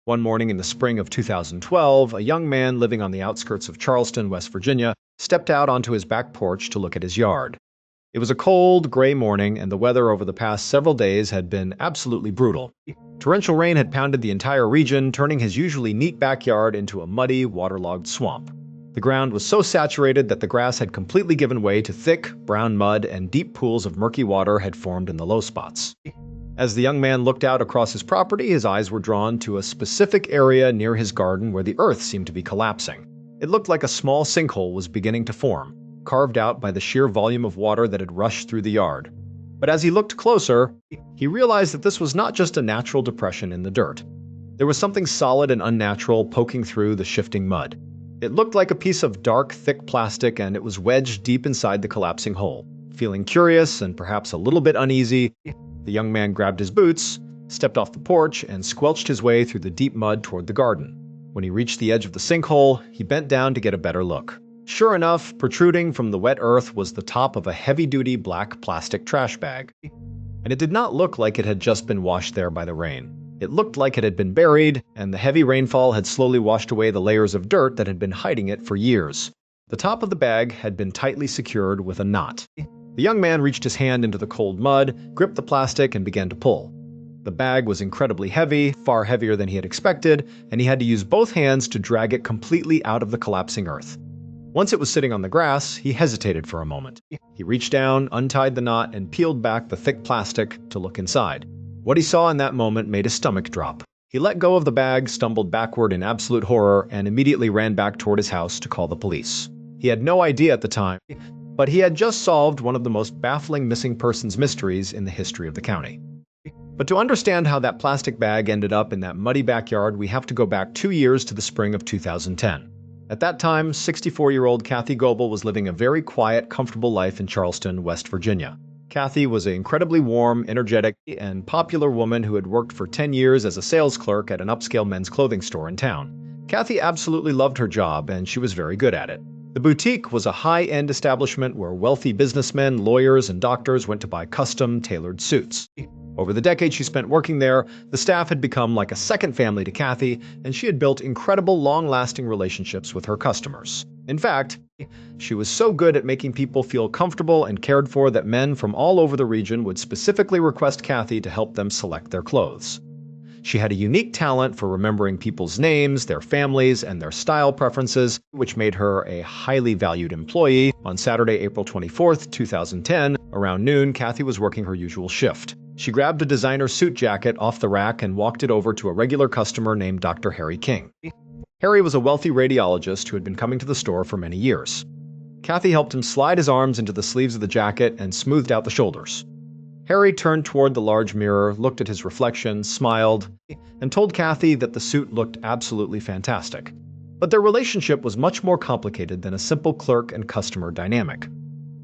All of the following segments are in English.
One morning in the spring of 2012, a young man living on the outskirts of Charleston, West Virginia, stepped out onto his back porch to look at his yard. It was a cold, gray morning, and the weather over the past several days had been absolutely brutal. Torrential rain had pounded the entire region, turning his usually neat backyard into a muddy, waterlogged swamp. The ground was so saturated that the grass had completely given way to thick, brown mud, and deep pools of murky water had formed in the low spots. As the young man looked out across his property, his eyes were drawn to a specific area near his garden where the earth seemed to be collapsing. It looked like a small sinkhole was beginning to form, carved out by the sheer volume of water that had rushed through the yard. But as he looked closer, he realized that this was not just a natural depression in the dirt. There was something solid and unnatural poking through the shifting mud. It looked like a piece of dark, thick plastic, and it was wedged deep inside the collapsing hole. Feeling curious and perhaps a little bit uneasy, the young man grabbed his boots, stepped off the porch, and squelched his way through the deep mud toward the garden. When he reached the edge of the sinkhole, he bent down to get a better look. Sure enough, protruding from the wet earth was the top of a heavy-duty black plastic trash bag. And it did not look like it had just been washed there by the rain. It looked like it had been buried, and the heavy rainfall had slowly washed away the layers of dirt that had been hiding it for years. The top of the bag had been tightly secured with a knot. The young man reached his hand into the cold mud, gripped the plastic, and began to pull. The bag was incredibly heavy, far heavier than he had expected, and he had to use both hands to drag it completely out of the collapsing earth. Once it was sitting on the grass, he hesitated for a moment. He reached down, untied the knot, and peeled back the thick plastic to look inside. What he saw in that moment made his stomach drop. He let go of the bag, stumbled backward in absolute horror, and immediately ran back toward his house to call the police. He had no idea at the time, but he had just solved one of the most baffling missing persons mysteries in the history of the county. But to understand how that plastic bag ended up in that muddy backyard, we have to go back 2 years to the spring of 2010. At that time, 64-year-old Kathy Goble was living a very quiet, comfortable life in Charleston, West Virginia. Kathy was an incredibly warm, energetic, and popular woman who had worked for 10 years as a sales clerk at an upscale men's clothing store in town. Kathy absolutely loved her job, and she was very good at it. The boutique was a high-end establishment where wealthy businessmen, lawyers, and doctors went to buy custom, tailored suits. Over the decades she spent working there, the staff had become like a second family to Kathy, and she had built incredible, long-lasting relationships with her customers. In fact, she was so good at making people feel comfortable and cared for that men from all over the region would specifically request Kathy to help them select their clothes. She had a unique talent for remembering people's names, their families, and their style preferences, which made her a highly valued employee. On Saturday, April 24, 2010, around noon, Kathy was working her usual shift. She grabbed a designer suit jacket off the rack and walked it over to a regular customer named Dr. Harry King. Harry was a wealthy radiologist who had been coming to the store for many years. Kathy helped him slide his arms into the sleeves of the jacket and smoothed out the shoulders. Harry turned toward the large mirror, looked at his reflection, smiled, and told Kathy that the suit looked absolutely fantastic. But their relationship was much more complicated than a simple clerk and customer dynamic.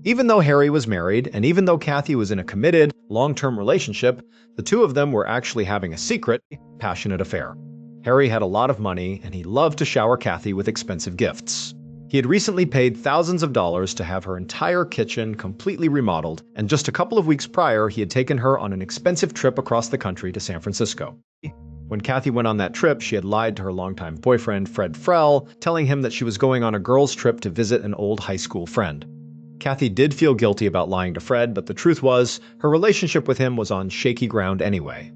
Even though Harry was married, and even though Kathy was in a committed, long-term relationship, the two of them were actually having a secret, passionate affair. Harry had a lot of money, and he loved to shower Kathy with expensive gifts. He had recently paid thousands of dollars to have her entire kitchen completely remodeled, and just a couple of weeks prior, he had taken her on an expensive trip across the country to San Francisco. When Kathy went on that trip, she had lied to her longtime boyfriend, Fred Frell, telling him that she was going on a girls' trip to visit an old high school friend. Kathy did feel guilty about lying to Fred, but the truth was, her relationship with him was on shaky ground anyway.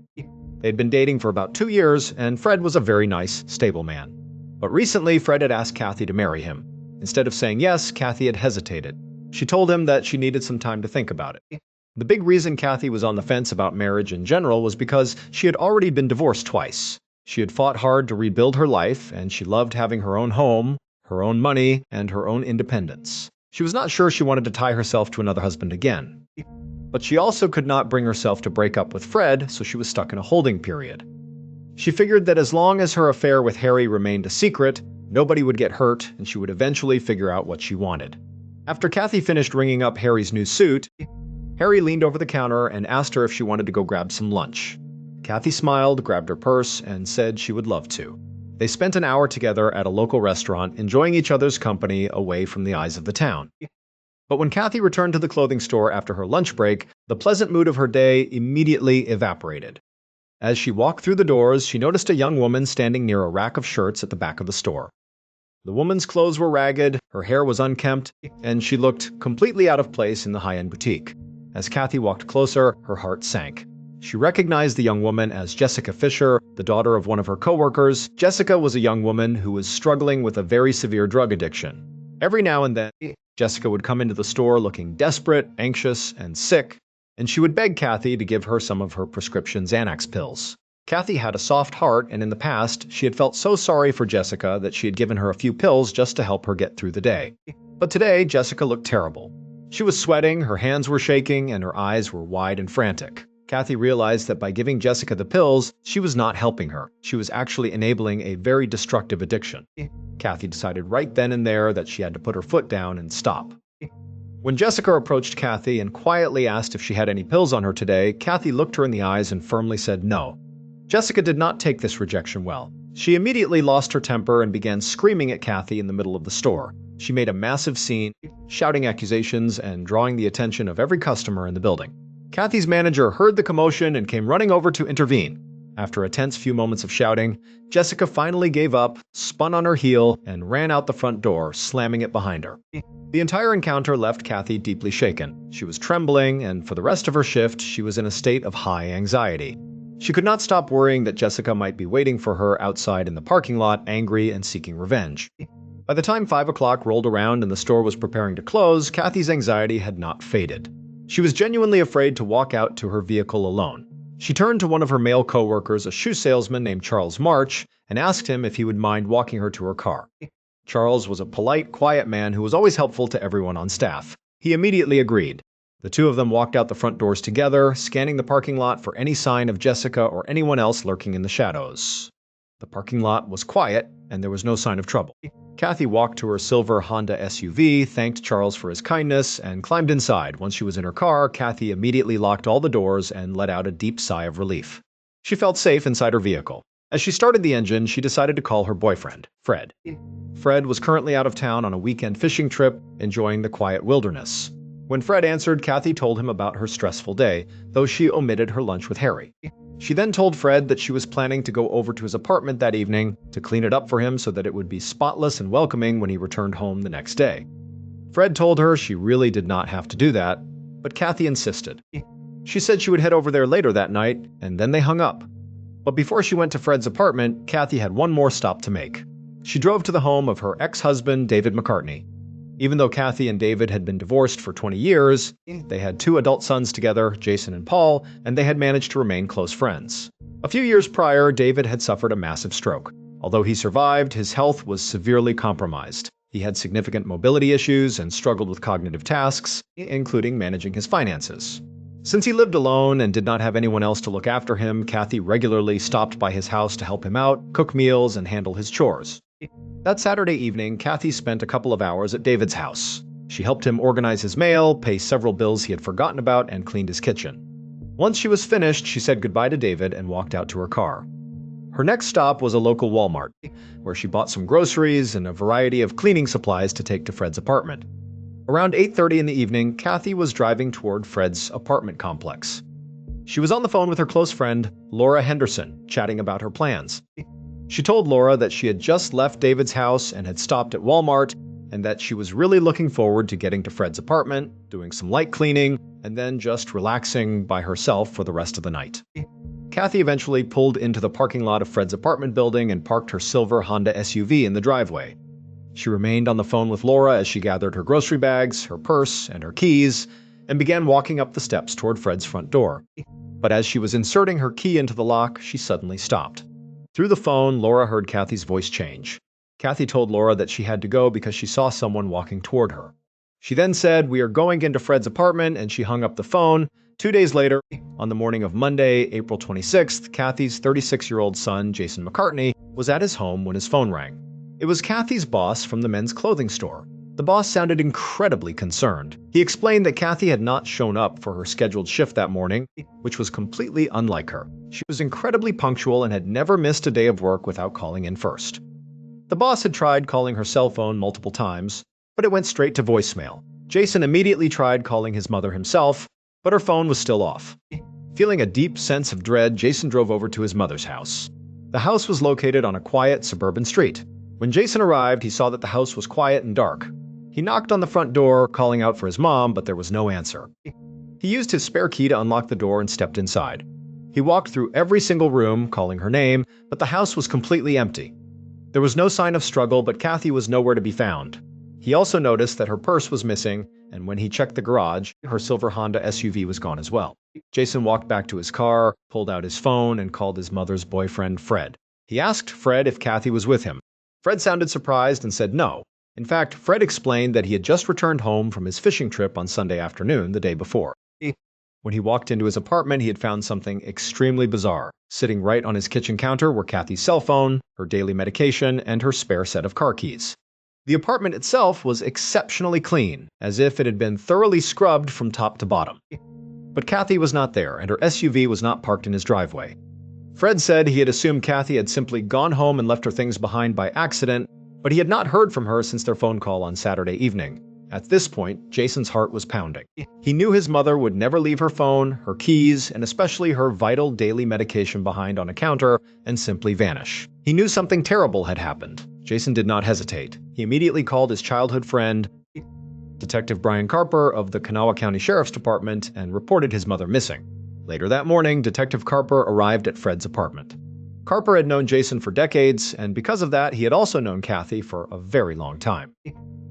They'd been dating for about 2 years, and Fred was a very nice, stable man. But recently, Fred had asked Kathy to marry him. Instead of saying yes, Kathy had hesitated. She told him that she needed some time to think about it. The big reason Kathy was on the fence about marriage in general was because she had already been divorced twice. She had fought hard to rebuild her life, and she loved having her own home, her own money, and her own independence. She was not sure she wanted to tie herself to another husband again. But she also could not bring herself to break up with Fred, so she was stuck in a holding period. She figured that as long as her affair with Harry remained a secret, nobody would get hurt, and she would eventually figure out what she wanted. After Kathy finished ringing up Harry's new suit, Harry leaned over the counter and asked her if she wanted to go grab some lunch. Kathy smiled, grabbed her purse, and said she would love to. They spent an hour together at a local restaurant, enjoying each other's company away from the eyes of the town. But when Kathy returned to the clothing store after her lunch break, the pleasant mood of her day immediately evaporated. As she walked through the doors, she noticed a young woman standing near a rack of shirts at the back of the store. The woman's clothes were ragged, her hair was unkempt, and she looked completely out of place in the high-end boutique. As Kathy walked closer, her heart sank. She recognized the young woman as Jessica Fisher, the daughter of one of her coworkers. Jessica was a young woman who was struggling with a very severe drug addiction. Every now and then, Jessica would come into the store looking desperate, anxious, and sick, and she would beg Kathy to give her some of her prescription Xanax pills. Kathy had a soft heart, and in the past, she had felt so sorry for Jessica that she had given her a few pills just to help her get through the day. But today, Jessica looked terrible. She was sweating, her hands were shaking, and her eyes were wide and frantic. Kathy realized that by giving Jessica the pills, she was not helping her. She was actually enabling a very destructive addiction. Kathy decided right then and there that she had to put her foot down and stop. When Jessica approached Kathy and quietly asked if she had any pills on her today, Kathy looked her in the eyes and firmly said no. Jessica did not take this rejection well. She immediately lost her temper and began screaming at Kathy in the middle of the store. She made a massive scene, shouting accusations and drawing the attention of every customer in the building. Kathy's manager heard the commotion and came running over to intervene. After a tense few moments of shouting, Jessica finally gave up, spun on her heel, and ran out the front door, slamming it behind her. The entire encounter left Kathy deeply shaken. She was trembling, and for the rest of her shift, she was in a state of high anxiety. She could not stop worrying that Jessica might be waiting for her outside in the parking lot, angry and seeking revenge. By the time 5 o'clock rolled around and the store was preparing to close, Kathy's anxiety had not faded. She was genuinely afraid to walk out to her vehicle alone. She turned to one of her male coworkers, a shoe salesman named Charles March, and asked him if he would mind walking her to her car. Charles was a polite, quiet man who was always helpful to everyone on staff. He immediately agreed. The two of them walked out the front doors together, scanning the parking lot for any sign of Jessica or anyone else lurking in the shadows. The parking lot was quiet, and there was no sign of trouble. Kathy walked to her silver Honda SUV, thanked Charles for his kindness, and climbed inside. Once she was in her car, Kathy immediately locked all the doors and let out a deep sigh of relief. She felt safe inside her vehicle. As she started the engine, she decided to call her boyfriend, Fred. Fred was currently out of town on a weekend fishing trip, enjoying the quiet wilderness. When Fred answered, Kathy told him about her stressful day, though she omitted her lunch with Harry. She then told Fred that she was planning to go over to his apartment that evening to clean it up for him so that it would be spotless and welcoming when he returned home the next day. Fred told her she really did not have to do that, but Kathy insisted. She said she would head over there later that night, and then they hung up. But before she went to Fred's apartment, Kathy had one more stop to make. She drove to the home of her ex-husband, David McCartney. Even though Kathy and David had been divorced for 20 years, they had 2 adult sons together, Jason and Paul, and they had managed to remain close friends. A few years prior, David had suffered a massive stroke. Although he survived, his health was severely compromised. He had significant mobility issues and struggled with cognitive tasks, including managing his finances. Since he lived alone and did not have anyone else to look after him, Kathy regularly stopped by his house to help him out, cook meals, and handle his chores. That Saturday evening, Kathy spent a couple of hours at David's house. She helped him organize his mail, pay several bills he had forgotten about, and cleaned his kitchen. Once she was finished, she said goodbye to David and walked out to her car. Her next stop was a local Walmart, where she bought some groceries and a variety of cleaning supplies to take to Fred's apartment. Around 8:30 in the evening, Kathy was driving toward Fred's apartment complex. She was on the phone with her close friend, Laura Henderson, chatting about her plans. She told Laura that she had just left David's house and had stopped at Walmart, and that she was really looking forward to getting to Fred's apartment, doing some light cleaning, and then just relaxing by herself for the rest of the night. Kathy eventually pulled into the parking lot of Fred's apartment building and parked her silver Honda SUV in the driveway. She remained on the phone with Laura as she gathered her grocery bags, her purse, and her keys, and began walking up the steps toward Fred's front door. But as she was inserting her key into the lock, she suddenly stopped. Through the phone, Laura heard Kathy's voice change. Kathy told Laura that she had to go because she saw someone walking toward her. She then said, "We are going into Fred's apartment," and she hung up the phone. 2 days later, on the morning of Monday, April 26th, Kathy's 36-year-old son, Jason McCartney, was at his home when his phone rang. It was Kathy's boss from the men's clothing store. The boss sounded incredibly concerned. He explained that Kathy had not shown up for her scheduled shift that morning, which was completely unlike her. She was incredibly punctual and had never missed a day of work without calling in first. The boss had tried calling her cell phone multiple times, but it went straight to voicemail. Jason immediately tried calling his mother himself, but her phone was still off. Feeling a deep sense of dread, Jason drove over to his mother's house. The house was located on a quiet suburban street. When Jason arrived, he saw that the house was quiet and dark. He knocked on the front door, calling out for his mom, but there was no answer. He used his spare key to unlock the door and stepped inside. He walked through every single room, calling her name, but the house was completely empty. There was no sign of struggle, but Kathy was nowhere to be found. He also noticed that her purse was missing, and when he checked the garage, her silver Honda SUV was gone as well. Jason walked back to his car, pulled out his phone, and called his mother's boyfriend, Fred. He asked Fred if Kathy was with him. Fred sounded surprised and said no. In fact, Fred explained that he had just returned home from his fishing trip on Sunday afternoon, the day before. When he walked into his apartment, he had found something extremely bizarre. Sitting right on his kitchen counter were Kathy's cell phone, her daily medication, and her spare set of car keys. The apartment itself was exceptionally clean, as if it had been thoroughly scrubbed from top to bottom. But Kathy was not there, and her SUV was not parked in his driveway. Fred said he had assumed Kathy had simply gone home and left her things behind by accident, but he had not heard from her since their phone call on Saturday evening. At this point, Jason's heart was pounding. He knew his mother would never leave her phone, her keys, and especially her vital daily medication behind on a counter and simply vanish. He knew something terrible had happened. Jason did not hesitate. He immediately called his childhood friend, Detective Brian Carper of the Kanawha County Sheriff's Department, and reported his mother missing. Later that morning, Detective Carper arrived at Fred's apartment. Carper had known Jason for decades, and because of that, he had also known Kathy for a very long time.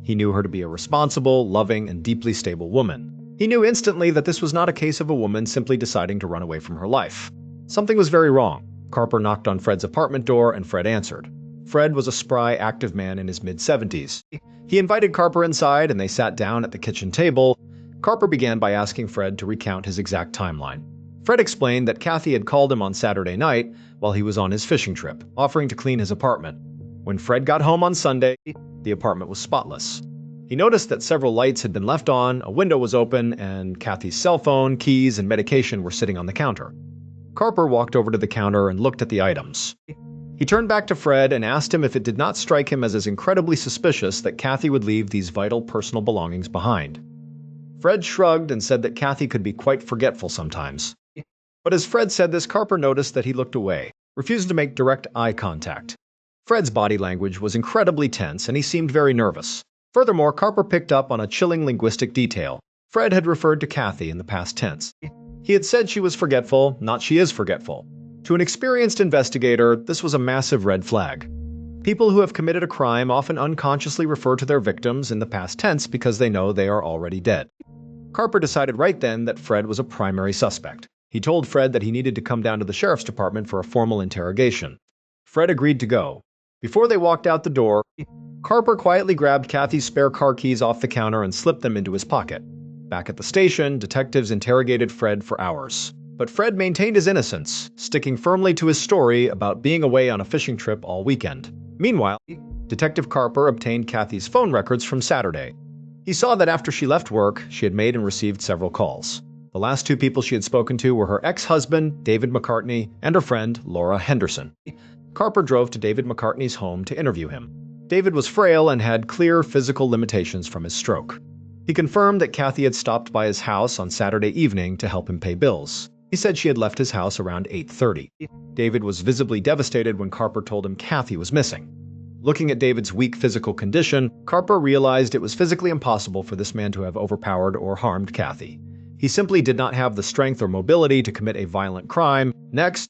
He knew her to be a responsible, loving, and deeply stable woman. He knew instantly that this was not a case of a woman simply deciding to run away from her life. Something was very wrong. Carper knocked on Fred's apartment door, and Fred answered. Fred was a spry, active man in his mid-70s. He invited Carper inside, and they sat down at the kitchen table. Carper began by asking Fred to recount his exact timeline. Fred explained that Kathy had called him on Saturday night while he was on his fishing trip, offering to clean his apartment. When Fred got home on Sunday, the apartment was spotless. He noticed that several lights had been left on, a window was open, and Kathy's cell phone, keys, and medication were sitting on the counter. Carper walked over to the counter and looked at the items. He turned back to Fred and asked him if it did not strike him as incredibly suspicious that Kathy would leave these vital personal belongings behind. Fred shrugged and said that Kathy could be quite forgetful sometimes. But as Fred said this, Carper noticed that he looked away, refusing to make direct eye contact. Fred's body language was incredibly tense, and he seemed very nervous. Furthermore, Carper picked up on a chilling linguistic detail. Fred had referred to Kathy in the past tense. He had said she was forgetful, not she is forgetful. To an experienced investigator, this was a massive red flag. People who have committed a crime often unconsciously refer to their victims in the past tense because they know they are already dead. Carper decided right then that Fred was a primary suspect. He told Fred that he needed to come down to the sheriff's department for a formal interrogation. Fred agreed to go. Before they walked out the door, Carper quietly grabbed Kathy's spare car keys off the counter and slipped them into his pocket. Back at the station, detectives interrogated Fred for hours. But Fred maintained his innocence, sticking firmly to his story about being away on a fishing trip all weekend. Meanwhile, Detective Carper obtained Kathy's phone records from Saturday. He saw that after she left work, she had made and received several calls. The last two people she had spoken to were her ex-husband, David McCartney, and her friend, Laura Henderson. Carper drove to David McCartney's home to interview him. David was frail and had clear physical limitations from his stroke. He confirmed that Kathy had stopped by his house on Saturday evening to help him pay bills. He said she had left his house around 8:30. David was visibly devastated when Carper told him Kathy was missing. Looking at David's weak physical condition, Carper realized it was physically impossible for this man to have overpowered or harmed Kathy. He simply did not have the strength or mobility to commit a violent crime. Next,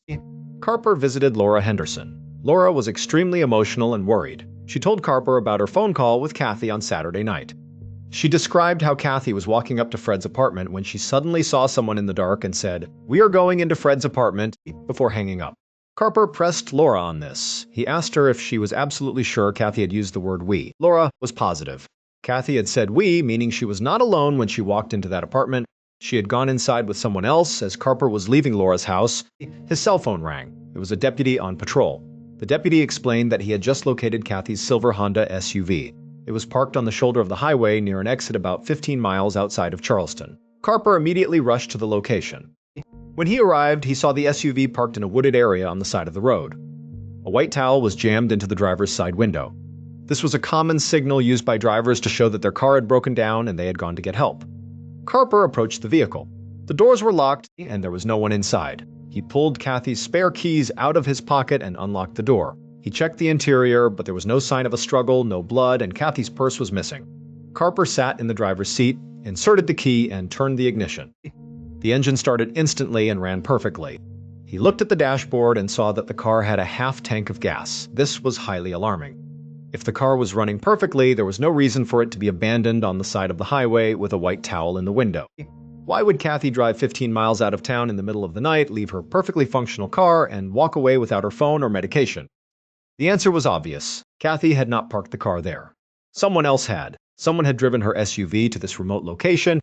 Carper visited Laura Henderson. Laura was extremely emotional and worried. She told Carper about her phone call with Kathy on Saturday night. She described how Kathy was walking up to Fred's apartment when she suddenly saw someone in the dark and said, "We are going into Fred's apartment," before hanging up. Carper pressed Laura on this. He asked her if she was absolutely sure Kathy had used the word we. Laura was positive. Kathy had said we, meaning she was not alone when she walked into that apartment. She had gone inside with someone else. As Carper was leaving Laura's house, his cell phone rang. It was a deputy on patrol. The deputy explained that he had just located Kathy's silver Honda SUV. It was parked on the shoulder of the highway near an exit about 15 miles outside of Charleston. Carper immediately rushed to the location. When he arrived, he saw the SUV parked in a wooded area on the side of the road. A white towel was jammed into the driver's side window. This was a common signal used by drivers to show that their car had broken down and they had gone to get help. Carper approached the vehicle. The doors were locked, and there was no one inside. He pulled Kathy's spare keys out of his pocket and unlocked the door. He checked the interior, but there was no sign of a struggle, no blood, and Kathy's purse was missing. Carper sat in the driver's seat, inserted the key, and turned the ignition. The engine started instantly and ran perfectly. He looked at the dashboard and saw that the car had a half tank of gas. This was highly alarming. If the car was running perfectly, there was no reason for it to be abandoned on the side of the highway with a white towel in the window. Why would Kathy drive 15 miles out of town in the middle of the night, leave her perfectly functional car, and walk away without her phone or medication? The answer was obvious. Kathy had not parked the car there. Someone else had. Someone had driven her SUV to this remote location,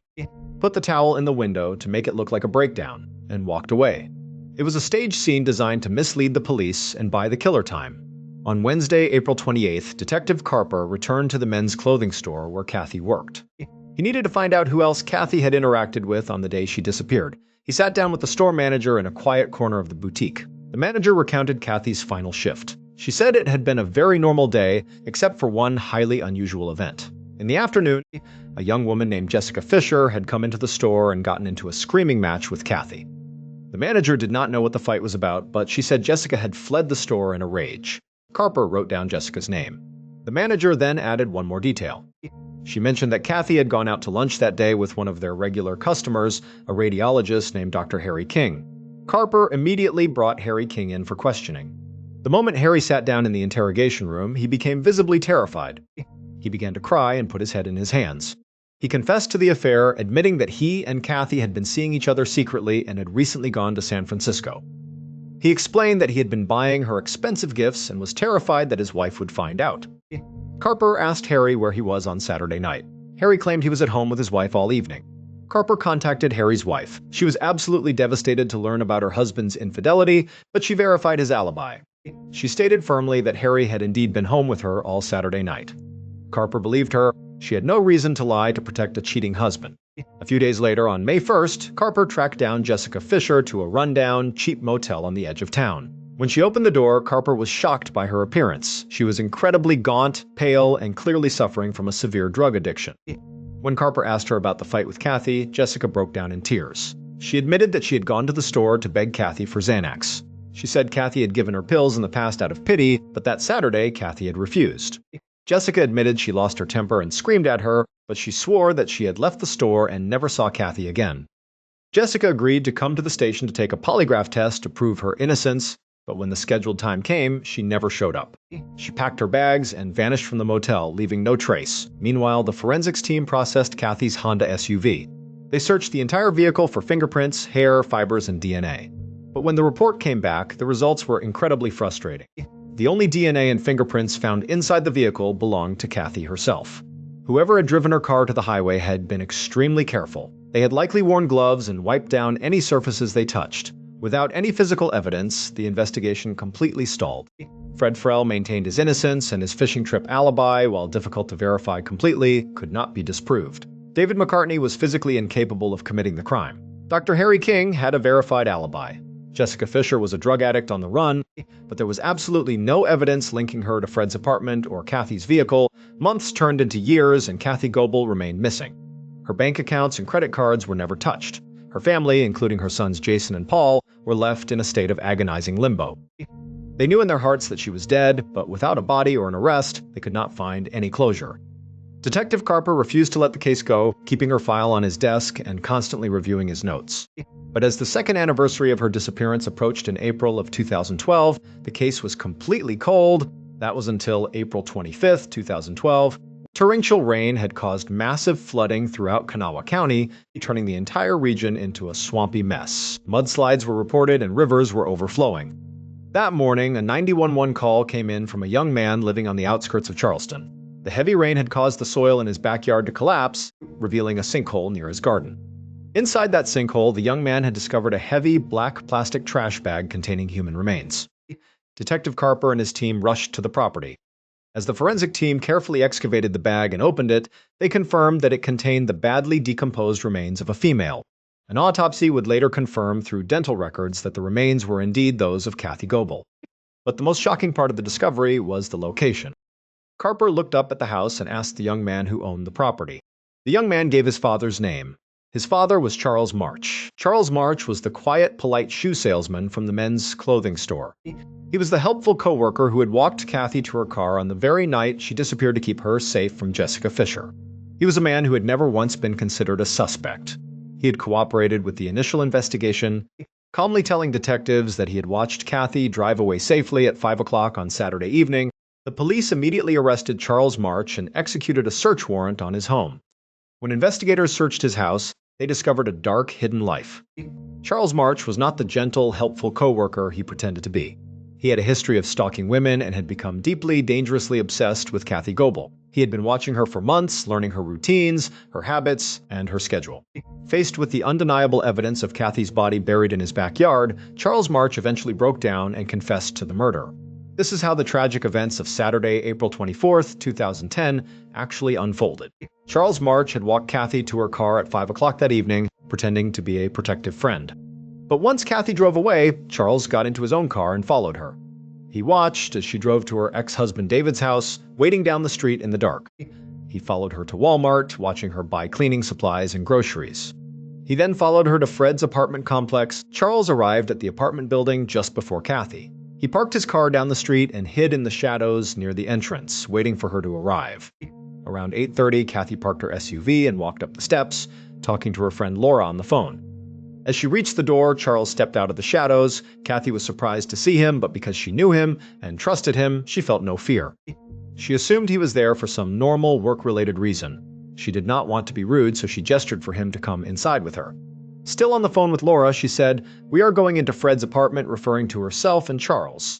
put the towel in the window to make it look like a breakdown, and walked away. It was a staged scene designed to mislead the police and buy the killer time. On Wednesday, April 28th, Detective Carper returned to the men's clothing store where Kathy worked. He needed to find out who else Kathy had interacted with on the day she disappeared. He sat down with the store manager in a quiet corner of the boutique. The manager recounted Kathy's final shift. She said it had been a very normal day, except for one highly unusual event. In the afternoon, a young woman named Jessica Fisher had come into the store and gotten into a screaming match with Kathy. The manager did not know what the fight was about, but she said Jessica had fled the store in a rage. Carper wrote down Jessica's name. The manager then added one more detail. She mentioned that Kathy had gone out to lunch that day with one of their regular customers, a radiologist named Dr. Harry King. Carper immediately brought Harry King in for questioning. The moment Harry sat down in the interrogation room, he became visibly terrified. He began to cry and put his head in his hands. He confessed to the affair, admitting that he and Kathy had been seeing each other secretly and had recently gone to San Francisco. He explained that he had been buying her expensive gifts and was terrified that his wife would find out. Carper asked Harry where he was on Saturday night. Harry claimed he was at home with his wife all evening. Carper contacted Harry's wife. She was absolutely devastated to learn about her husband's infidelity, but she verified his alibi. She stated firmly that Harry had indeed been home with her all Saturday night. Carper believed her. She had no reason to lie to protect a cheating husband. A few days later, on May 1st, Carper tracked down Jessica Fisher to a rundown, cheap motel on the edge of town. When she opened the door, Carper was shocked by her appearance. She was incredibly gaunt, pale, and clearly suffering from a severe drug addiction. When Carper asked her about the fight with Kathy, Jessica broke down in tears. She admitted that she had gone to the store to beg Kathy for Xanax. She said Kathy had given her pills in the past out of pity, but that Saturday, Kathy had refused. Jessica admitted she lost her temper and screamed at her, but she swore that she had left the store and never saw Kathy again. Jessica agreed to come to the station to take a polygraph test to prove her innocence, but when the scheduled time came, she never showed up. She packed her bags and vanished from the motel, leaving no trace. Meanwhile, the forensics team processed Kathy's Honda SUV. They searched the entire vehicle for fingerprints, hair, fibers, and DNA. But when the report came back, the results were incredibly frustrating. The only DNA and fingerprints found inside the vehicle belonged to Kathy herself. Whoever had driven her car to the highway had been extremely careful. They had likely worn gloves and wiped down any surfaces they touched. Without any physical evidence, the investigation completely stalled. Fred Frell maintained his innocence, and his fishing trip alibi, while difficult to verify completely, could not be disproved. David McCartney was physically incapable of committing the crime. Dr. Harry King had a verified alibi. Jessica Fisher was a drug addict on the run, but there was absolutely no evidence linking her to Fred's apartment or Kathy's vehicle. Months turned into years, and Kathy Goble remained missing. Her bank accounts and credit cards were never touched. Her family, including her sons Jason and Paul, were left in a state of agonizing limbo. They knew in their hearts that she was dead, but without a body or an arrest, they could not find any closure. Detective Carper refused to let the case go, keeping her file on his desk and constantly reviewing his notes. But as the second anniversary of her disappearance approached in April of 2012, the case was completely cold. That was until April 25th, 2012. Torrential rain had caused massive flooding throughout Kanawha County, turning the entire region into a swampy mess. Mudslides were reported and rivers were overflowing. That morning, a 911 call came in from a young man living on the outskirts of Charleston. The heavy rain had caused the soil in his backyard to collapse, revealing a sinkhole near his garden. Inside that sinkhole, the young man had discovered a heavy black plastic trash bag containing human remains. Detective Carper and his team rushed to the property. As the forensic team carefully excavated the bag and opened it, they confirmed that it contained the badly decomposed remains of a female. An autopsy would later confirm through dental records that the remains were indeed those of Kathy Goble. But the most shocking part of the discovery was the location. Carper looked up at the house and asked the young man who owned the property. The young man gave his father's name. His father was Charles March. Charles March was the quiet, polite shoe salesman from the men's clothing store. He was the helpful coworker who had walked Kathy to her car on the very night she disappeared to keep her safe from Jessica Fisher. He was a man who had never once been considered a suspect. He had cooperated with the initial investigation, calmly telling detectives that he had watched Kathy drive away safely at 5 o'clock on Saturday evening. The police immediately arrested Charles March and executed a search warrant on his home. When investigators searched his house, they discovered a dark, hidden life. Charles March was not the gentle, helpful coworker he pretended to be. He had a history of stalking women and had become deeply, dangerously obsessed with Kathy Goble. He had been watching her for months, learning her routines, her habits, and her schedule. Faced with the undeniable evidence of Kathy's body buried in his backyard, Charles March eventually broke down and confessed to the murder. This is how the tragic events of Saturday, April 24, 2010, actually unfolded. Charles March had walked Kathy to her car at 5 o'clock that evening, pretending to be a protective friend. But once Kathy drove away, Charles got into his own car and followed her. He watched as she drove to her ex-husband David's house, waiting down the street in the dark. He followed her to Walmart, watching her buy cleaning supplies and groceries. He then followed her to Fred's apartment complex. Charles arrived at the apartment building just before Kathy. He parked his car down the street and hid in the shadows near the entrance, waiting for her to arrive. Around 8:30, Kathy parked her SUV and walked up the steps, talking to her friend Laura on the phone. As she reached the door, Charles stepped out of the shadows. Kathy was surprised to see him, but because she knew him and trusted him, she felt no fear. She assumed he was there for some normal, work-related reason. She did not want to be rude, so she gestured for him to come inside with her. Still on the phone with Laura, she said, "We are going into Fred's apartment," referring to herself and Charles.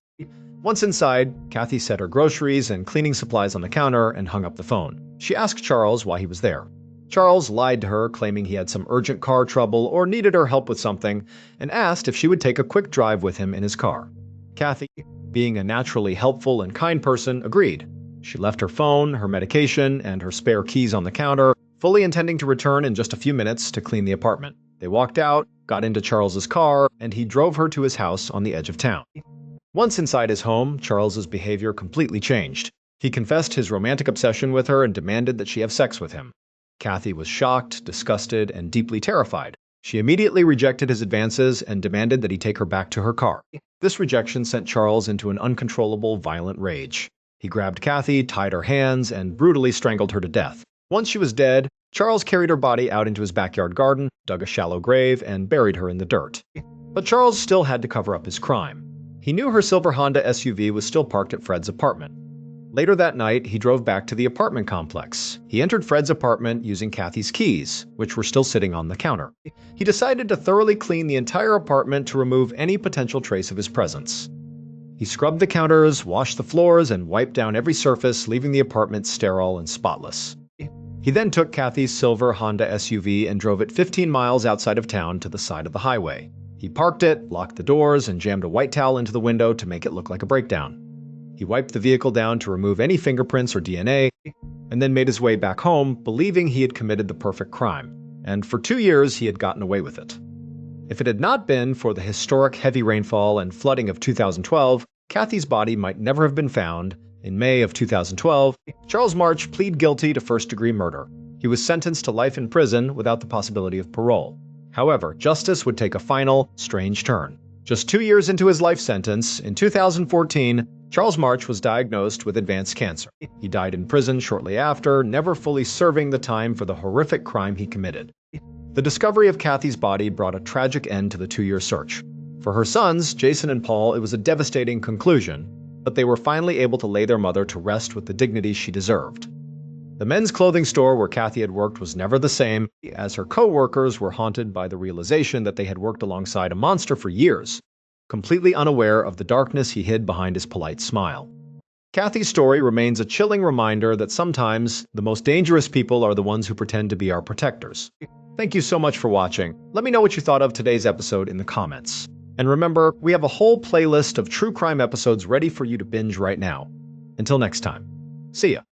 Once inside, Kathy set her groceries and cleaning supplies on the counter and hung up the phone. She asked Charles why he was there. Charles lied to her, claiming he had some urgent car trouble or needed her help with something, and asked if she would take a quick drive with him in his car. Kathy, being a naturally helpful and kind person, agreed. She left her phone, her medication, and her spare keys on the counter, fully intending to return in just a few minutes to clean the apartment. They walked out, got into Charles's car, and he drove her to his house on the edge of town. Once inside his home, Charles's behavior completely changed. He confessed his romantic obsession with her and demanded that she have sex with him. Kathy was shocked, disgusted, and deeply terrified. She immediately rejected his advances and demanded that he take her back to her car. This rejection sent Charles into an uncontrollable, violent rage. He grabbed Kathy, tied her hands, and brutally strangled her to death. Once she was dead, Charles carried her body out into his backyard garden, dug a shallow grave, and buried her in the dirt. But Charles still had to cover up his crime. He knew her silver Honda SUV was still parked at Fred's apartment. Later that night, he drove back to the apartment complex. He entered Fred's apartment using Kathy's keys, which were still sitting on the counter. He decided to thoroughly clean the entire apartment to remove any potential trace of his presence. He scrubbed the counters, washed the floors, and wiped down every surface, leaving the apartment sterile and spotless. He then took Kathy's silver Honda SUV and drove it 15 miles outside of town to the side of the highway. He parked it, locked the doors, and jammed a white towel into the window to make it look like a breakdown. He wiped the vehicle down to remove any fingerprints or DNA, and then made his way back home, believing he had committed the perfect crime. And for 2 years, he had gotten away with it. If it had not been for the historic heavy rainfall and flooding of 2012, Kathy's body might never have been found. In May of 2012, Charles March pleaded guilty to first-degree murder. He was sentenced to life in prison without the possibility of parole. However, justice would take a final, strange turn. Just 2 years into his life sentence, in 2014, Charles March was diagnosed with advanced cancer. He died in prison shortly after, never fully serving the time for the horrific crime he committed. The discovery of Kathy's body brought a tragic end to the 2-year search. For her sons, Jason and Paul, it was a devastating conclusion, but they were finally able to lay their mother to rest with the dignity she deserved. The men's clothing store where Kathy had worked was never the same, as her co-workers were haunted by the realization that they had worked alongside a monster for years, completely unaware of the darkness he hid behind his polite smile. Kathy's story remains a chilling reminder that sometimes the most dangerous people are the ones who pretend to be our protectors. Thank you so much for watching. Let me know what you thought of today's episode in the comments. And remember, we have a whole playlist of true crime episodes ready for you to binge right now. Until next time, see ya.